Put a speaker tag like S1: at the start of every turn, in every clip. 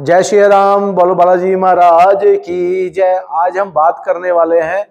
S1: जय श्री राम, बोलो बालाजी महाराज की जय। आज हम बात करने वाले हैं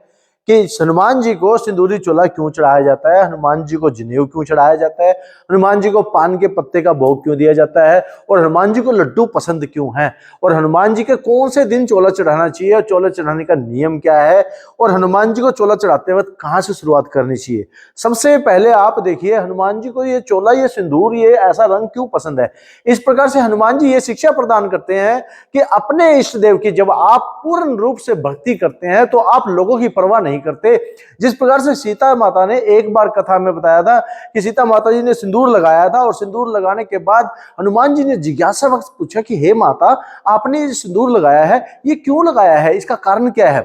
S1: कि हनुमान जी को सिंदूरी चोला क्यों चढ़ाया जाता है, हनुमान जी को जनेऊ क्यों चढ़ाया जाता है, हनुमान जी को पान के पत्ते का भोग क्यों दिया जाता है, और हनुमान जी को लड्डू पसंद क्यों है, और हनुमान जी के कौन से दिन चोला चढ़ाना चाहिए, और चोला चढ़ाने का नियम क्या है, और हनुमान जी को चोला चढ़ाते वक्त कहाँ से शुरुआत करनी चाहिए। सबसे पहले आप देखिए, हनुमान जी को ये चोला, ये सिंदूर, ये ऐसा रंग क्यों पसंद है। इस प्रकार से हनुमान जी ये शिक्षा प्रदान करते हैं कि अपने इष्ट देव की जब आप पूर्ण रूप से भक्ति करते हैं तो आप लोगों की परवाह नहीं करते। जिस प्रकार से सीता माता ने एक बार कथा में बताया था कि सीता माता जी ने सिंदूर लगाया था, और सिंदूर लगाने के बाद हनुमान जी ने जिज्ञासा वक्त पूछा कि हे माता, आपने सिंदूर लगाया है, ये क्यों लगाया है, इसका कारण क्या है।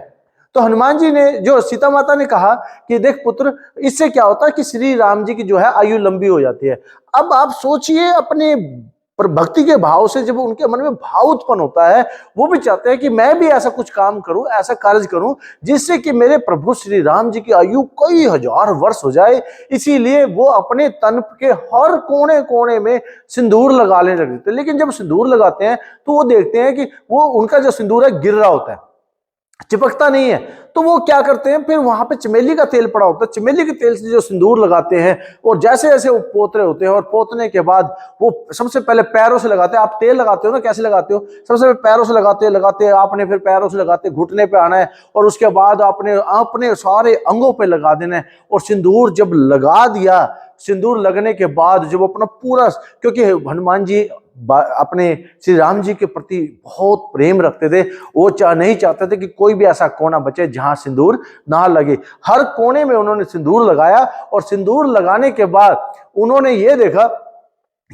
S1: तो हनुमान जी ने, जो सीता माता ने कहा कि देख पुत्र, इससे क्या होता है कि श्री राम जी की जो है आयु लंबी हो जाती है। अब आप सोचिए, अपने पर भक्ति के भाव से जब उनके मन में भाव उत्पन्न होता है, वो भी चाहते हैं कि मैं भी ऐसा कुछ काम करूं, ऐसा कार्य करूं जिससे कि मेरे प्रभु श्री राम जी की आयु कई हजार वर्ष हो जाए। इसीलिए वो अपने तन के हर कोने कोने में सिंदूर लगाने लग जाते हैं। लेकिन जब सिंदूर लगाते हैं तो वो देखते हैं कि वो उनका जो सिंदूर है गिर रहा होता है, चिपकता नहीं है। तो वो क्या करते हैं, फिर वहां पे चमेली का तेल पड़ा होता है, चमेली के तेल से जो सिंदूर लगाते हैं, और जैसे जैसे वो पोत रहे होते हैं, और पोतने के बाद वो सबसे पहले पैरों से लगाते हैं। आप तेल लगाते हो ना, कैसे लगाते हो, सबसे पहले पैरों से लगाते आपने, फिर पैरों से लगाते घुटने पे आना है, और उसके बाद आपने अपने सारे अंगों पे लगा देना है। और सिंदूर जब लगा दिया, सिंदूर लगने के बाद जब अपना पूरा, क्योंकि हनुमान जी अपने श्री राम जी के प्रति बहुत प्रेम रखते थे, वो नहीं चाहते थे कि कोई भी ऐसा कोना बचे जहां सिंदूर ना लगे। हर कोने में उन्होंने सिंदूर लगाया, और सिंदूर लगाने के बाद उन्होंने ये देखा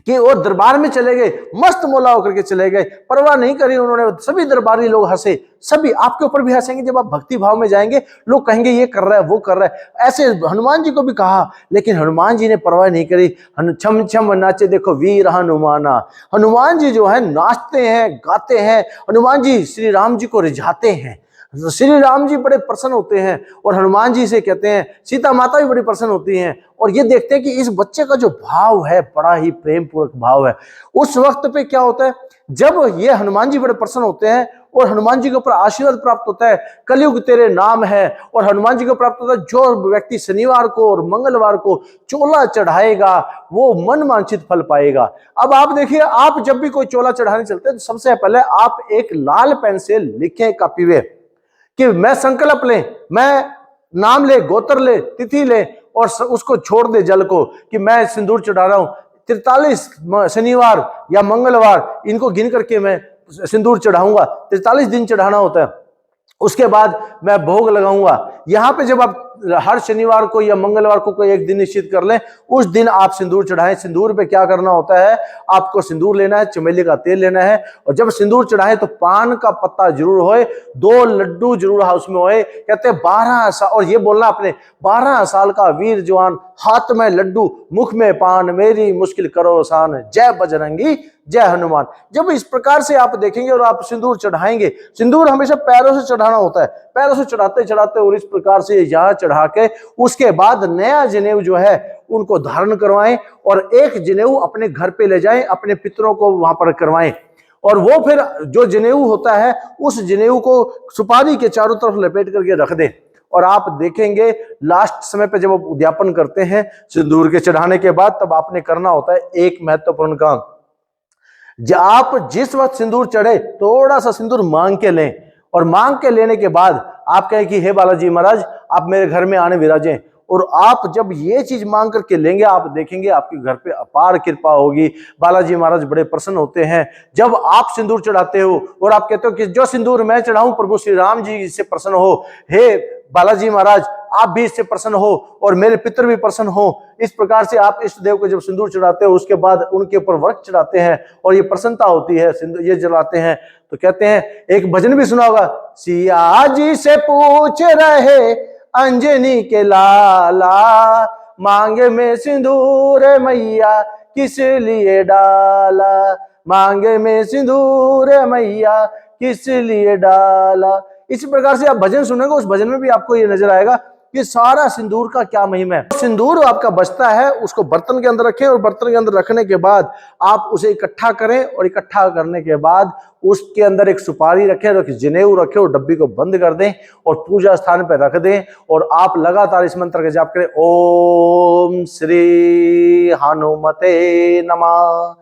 S1: कि वो दरबार में चले गए, मस्त मौला होकर के चले गए, परवाह नहीं करी उन्होंने। सभी दरबारी लोग हंसे, सभी आपके ऊपर भी हंसेंगे जब आप भक्ति भाव में जाएंगे। लोग कहेंगे ये कर रहा है, वो कर रहा है, ऐसे हनुमान जी को भी कहा। लेकिन हनुमान जी ने परवाह नहीं करी। छम छम नाचे देखो वीर हनुमाना। हनुमान जी जो है नाचते हैं, गाते हैं, हनुमान जी श्री राम जी को रिझाते हैं। श्री राम जी बड़े प्रसन्न होते हैं, और हनुमान जी से कहते हैं, सीता माता भी बड़ी प्रसन्न होती हैं, और ये देखते हैं कि इस बच्चे का जो भाव है बड़ा ही प्रेम पूर्वक भाव है। उस वक्त पे क्या होता है, जब ये हनुमान जी बड़े प्रसन्न होते हैं और हनुमान जी के ऊपर आशीर्वाद प्राप्त होता है, कलयुग तेरे नाम है, और हनुमान जी को प्राप्त होता है, जो व्यक्ति शनिवार को और मंगलवार को चोला चढ़ाएगा वो मन वांछित फल पाएगा। अब आप देखिए, आप जब भी कोई चोला चढ़ाने चलते हैं तो सबसे पहले आप एक लाल पेन से लिखें कापी में कि मैं संकल्प ले, मैं नाम ले, गोत्र ले, तिथि ले, और उसको छोड़ दे जल को, कि मैं सिंदूर चढ़ा रहा हूं 43 शनिवार या मंगलवार, इनको गिन करके मैं सिंदूर चढ़ाऊंगा। 43 दिन चढ़ाना होता है, उसके बाद मैं भोग लगाऊंगा। यहां पे जब आप हर शनिवार को या मंगलवार को कोई एक दिन निश्चित कर लें, उस दिन आप सिंदूर चढ़ाएं। सिंदूर पे क्या करना होता है, आपको सिंदूर लेना है, चमेली का तेल लेना है, और जब सिंदूर चढ़ाएं तो पान का पत्ता जरूर होए, 2 लड्डू जरूर हाउस में होए। कहते हैं 12 साल, और ये बोलना अपने, 12 साल का वीर जवान, हाथ में लड्डू मुख में पान, मेरी मुश्किल करो आसान, जय बजरंगी जय हनुमान। जब इस प्रकार से आप देखेंगे और आप सिंदूर चढ़ाएंगे, सिंदूर हमेशा पैरों से चढ़ाना होता है, पैरों से चढ़ाते चढ़ाते, और इस प्रकार से यहाँ चढ़ा के उसके बाद नया जनेऊ जो है उनको धारण करवाएं, और एक जनेऊ अपने घर पे ले जाएं, अपने पितरों को वहां पर करवाएं। और वो फिर जो जनेऊ होता है, उस जनेऊ को सुपारी के चारों तरफ लपेट करके रख दें। और आप देखेंगे लास्ट समय पे जब आप उद्यापन करते हैं सिंदूर के चढ़ाने के बाद, तब आपने करना होता है एक महत्वपूर्ण काम। आप जिस वक्त सिंदूर चढ़े थोड़ा सा सिंदूर मांग के लें, और मांग के लेने के बाद आप कहें कि हे बालाजी महाराज, आप मेरे घर में आने विराजें। और आप जब ये चीज मांग करके लेंगे, आप देखेंगे आपके घर पे अपार कृपा होगी। बालाजी महाराज बड़े प्रसन्न होते हैं जब आप सिंदूर चढ़ाते हो, और आप कहते हो कि जो सिंदूर मैं चढ़ाऊं प्रभु श्री राम जी से प्रसन्न हो। हे बालाजी महाराज, आप भी इससे प्रसन्न हो, और मेरे पितर भी प्रसन्न हो। इस प्रकार से आप इष्ट देव को जब सिंदूर चढ़ाते हो, उसके बाद उनके ऊपर वर्क चढ़ाते हैं, और ये प्रसन्नता होती है, ये जलाते हैं। तो कहते हैं, एक भजन भी सुना होगा, सिया जी से पूछ रहे अंजनी के लाला, मांगे में सिंदूर मैया किस लिए डाला, मांगे में सिंदूर मैया किस लिए डाला। इसी प्रकार से आप भजन सुनेंगे, उस भजन में भी आपको ये नजर आएगा ये सारा सिंदूर का क्या महिमा है। सिंदूर आपका बचता है उसको बर्तन के अंदर रखें और बर्तन के अंदर रखने के बाद आप उसे इकट्ठा करें और इकट्ठा करने के बाद उसके अंदर एक सुपारी रखें और जनेऊ रखें और डब्बी को बंद कर दें और पूजा स्थान पर रख दें और आप लगातार इस मंत्र का जाप करें, ओम श्री हनुमते नमः,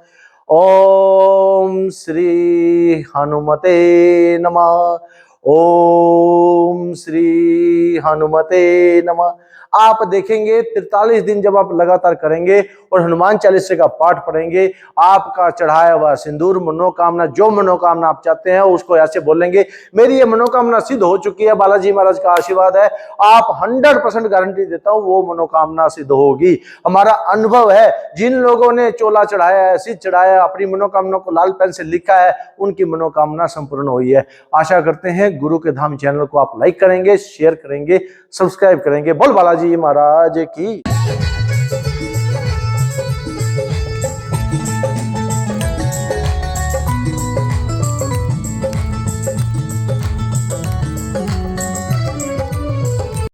S1: ओम श्री हनुमते नमः, ओम श्री हनुमते नमः। आप देखेंगे 43 दिन जब आप लगातार करेंगे और हनुमान चालीसा का पाठ पढ़ेंगे, आपका चढ़ाया हुआ सिंदूर मनोकामना, जो मनोकामना आप चाहते हैं उसको ऐसे बोलेंगे, मेरी ये मनोकामना सिद्ध हो चुकी है, बालाजी महाराज का आशीर्वाद है। आप 100% गारंटी देता हूं वो मनोकामना सिद्ध होगी। हमारा अनुभव है, जिन लोगों ने चोला चढ़ाया है, सिद्ध चढ़ाया, अपनी मनोकामना को लाल पेन से लिखा है, उनकी मनोकामना संपूर्ण हुई है। आशा करते हैं गुरु के धाम चैनल को आप लाइक करेंगे, शेयर करेंगे, सब्सक्राइब करेंगे। बोल बालाजी महाराज की।